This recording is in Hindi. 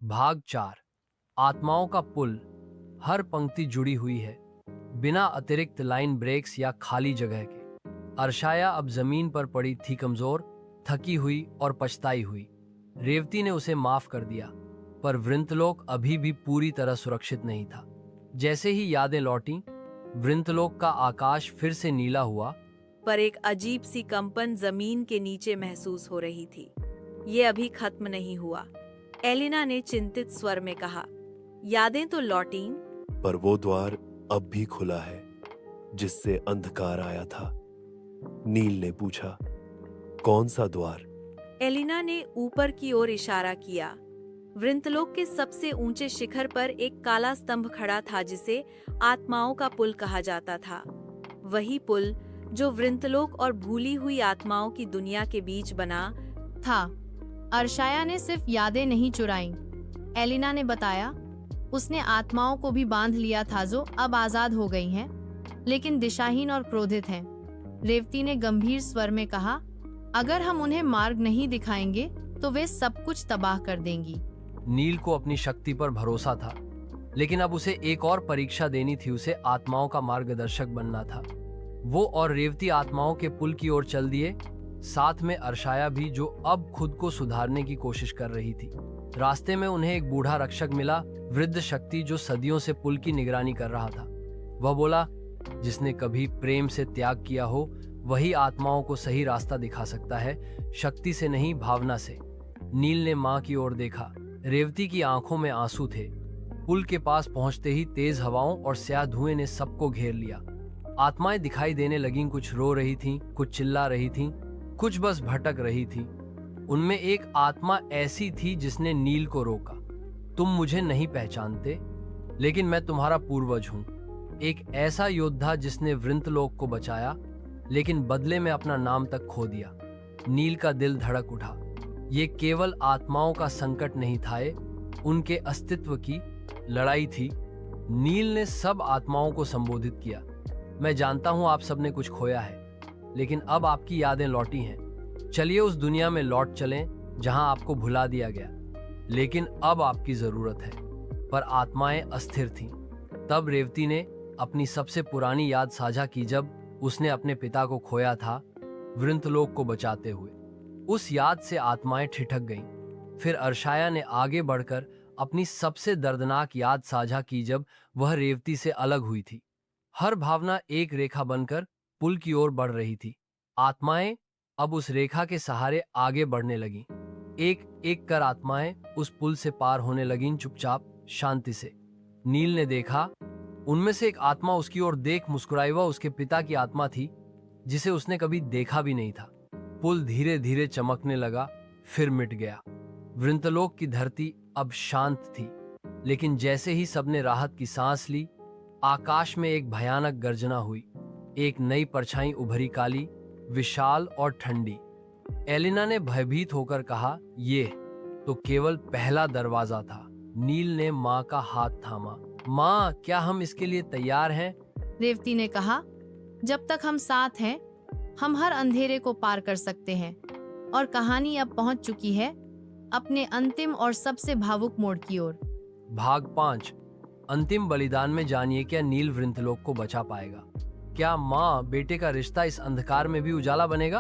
भाग 4। आत्माओं का पुल। हर पंक्ति जुड़ी हुई है, बिना अतिरिक्त लाइन ब्रेक्स या खाली जगह के। अर्शाया अब जमीन पर पड़ी थी, कमजोर, थकी हुई और पछताई हुई। रेवती ने उसे माफ कर दिया, पर वृंतलोक अभी भी पूरी तरह सुरक्षित नहीं था। जैसे ही यादें लौटीं, वृंतलोक का आकाश फिर से नीला हुआ। पर एक अजीब सी कंपन जमीन के नीचे महसूस हो रही थी। ये अभी खत्म नहीं हुआ, एलिना ने चिंतित स्वर में कहा। यादें तो लौटीं, पर वो द्वार अब भी खुला है जिससे अंधकार आया था। नील ने पूछा, कौन सा द्वार? एलिना ने ऊपर की ओर इशारा किया। वृंतलोक के सबसे ऊंचे शिखर पर एक काला स्तंभ खड़ा था जिसे आत्माओं का पुल कहा जाता था। वही पुल जो वृंतलोक और भूली हुई आत्माओं की दुनिया के बीच बना था। अर्शाया ने सिर्फ यादें नहीं चुराईं, एलिना ने बताया। उसने आत्माओं को भी बांध लिया था जो अब आजाद हो गई हैं, लेकिन दिशाहीन और क्रोधित हैं। रेवती ने गंभीर स्वर में कहा, अगर हम उन्हें मार्ग नहीं दिखाएंगे तो वे सब कुछ तबाह कर देंगी। नील को अपनी शक्ति पर भरोसा था, लेकिन अब उसे एक और परीक्षा देनी थी। उसे आत्माओं का मार्गदर्शक बनना था। वो और रेवती आत्माओं के पुल की ओर चल दिए, साथ में अर्शाया भी, जो अब खुद को सुधारने की कोशिश कर रही थी। रास्ते में उन्हें एक बूढ़ा रक्षक मिला, वृद्ध शक्ति जो सदियों से पुल की निगरानी कर रहा था। वह बोला, जिसने कभी प्रेम से त्याग किया हो वही आत्माओं को सही रास्ता दिखा सकता है, शक्ति से नहीं, भावना से। नील ने मां की ओर देखा। रेवती की आंखों में आंसू थे। पुल के पास पहुंचते ही तेज हवाओं और स्याह धुएं ने सबको घेर लिया। आत्माएं दिखाई देने लगीं, कुछ रो रही थीं, कुछ चिल्ला रही थीं, कुछ बस भटक रही थीं। उनमें एक आत्मा ऐसी थी जिसने नील को रोका। तुम मुझे नहीं पहचानते, लेकिन मैं तुम्हारा पूर्वज हूं। एक ऐसा योद्धा जिसने वृंतलोक को बचाया, लेकिन बदले में अपना नाम तक खो दिया। नील का दिल धड़क उठा। ये केवल आत्माओं का संकट नहीं था, ये उनके अस्तित्व की लड़ाई थी। नील ने सब आत्माओं को संबोधित किया। मैं जानता हूं आप सबने कुछ खोया है, लेकिन अब आपकी यादें लौटी हैं। चलिए उस दुनिया में लौट चलें जहां आपको भुला दिया गया, लेकिन अब आपकी जरूरत है। पर आत्माएं अस्थिर थीं। तब रेवती ने अपनी सबसे पुरानी याद साझा की, जब उसने अपने पिता को खोया था वृंतलोक को बचाते हुए। उस याद से आत्माएं ठिठक गईं। फिर अर्शाया ने आगे बढ़कर अपनी सबसे दर्दनाक याद साझा की, जब वह रेवती से अलग हुई थी। हर भावना एक रेखा बनकर पुल की ओर बढ़ रही थी। आत्माएं अब उस रेखा के सहारे आगे बढ़ने लगीं। एक एक कर आत्माएं उस पुल से पार होने लगीं, चुपचाप, शांति से। नील ने देखा, उनमें से एक आत्मा उसकी ओर देख मुस्कुराई। वह उसके पिता की आत्मा थी, जिसे उसने कभी देखा भी नहीं था। पुल धीरे धीरे चमकने लगा, फिर मिट गया। वृंतलोक की धरती अब शांत थी, लेकिन जैसे ही सबने राहत की सांस ली, आकाश में एक भयानक गर्जना हुई। एक नई परछाई उभरी, काली, विशाल और ठंडी। एलिना ने भयभीत होकर कहा, ये तो केवल पहला दरवाजा था। नील ने मां का हाथ थामा। मां, क्या हम इसके लिए तैयार हैं? रेवती ने कहा, जब तक हम साथ हैं, हम हर अंधेरे को पार कर सकते हैं। और कहानी अब पहुंच चुकी है अपने अंतिम और सबसे भावुक मोड़ की ओर। भाग 5। अंतिम बलिदान में जानिए, क्या नील वृंतलोक को बचा पाएगा? क्या मां बेटे का रिश्ता इस अंधकार में भी उजाला बनेगा?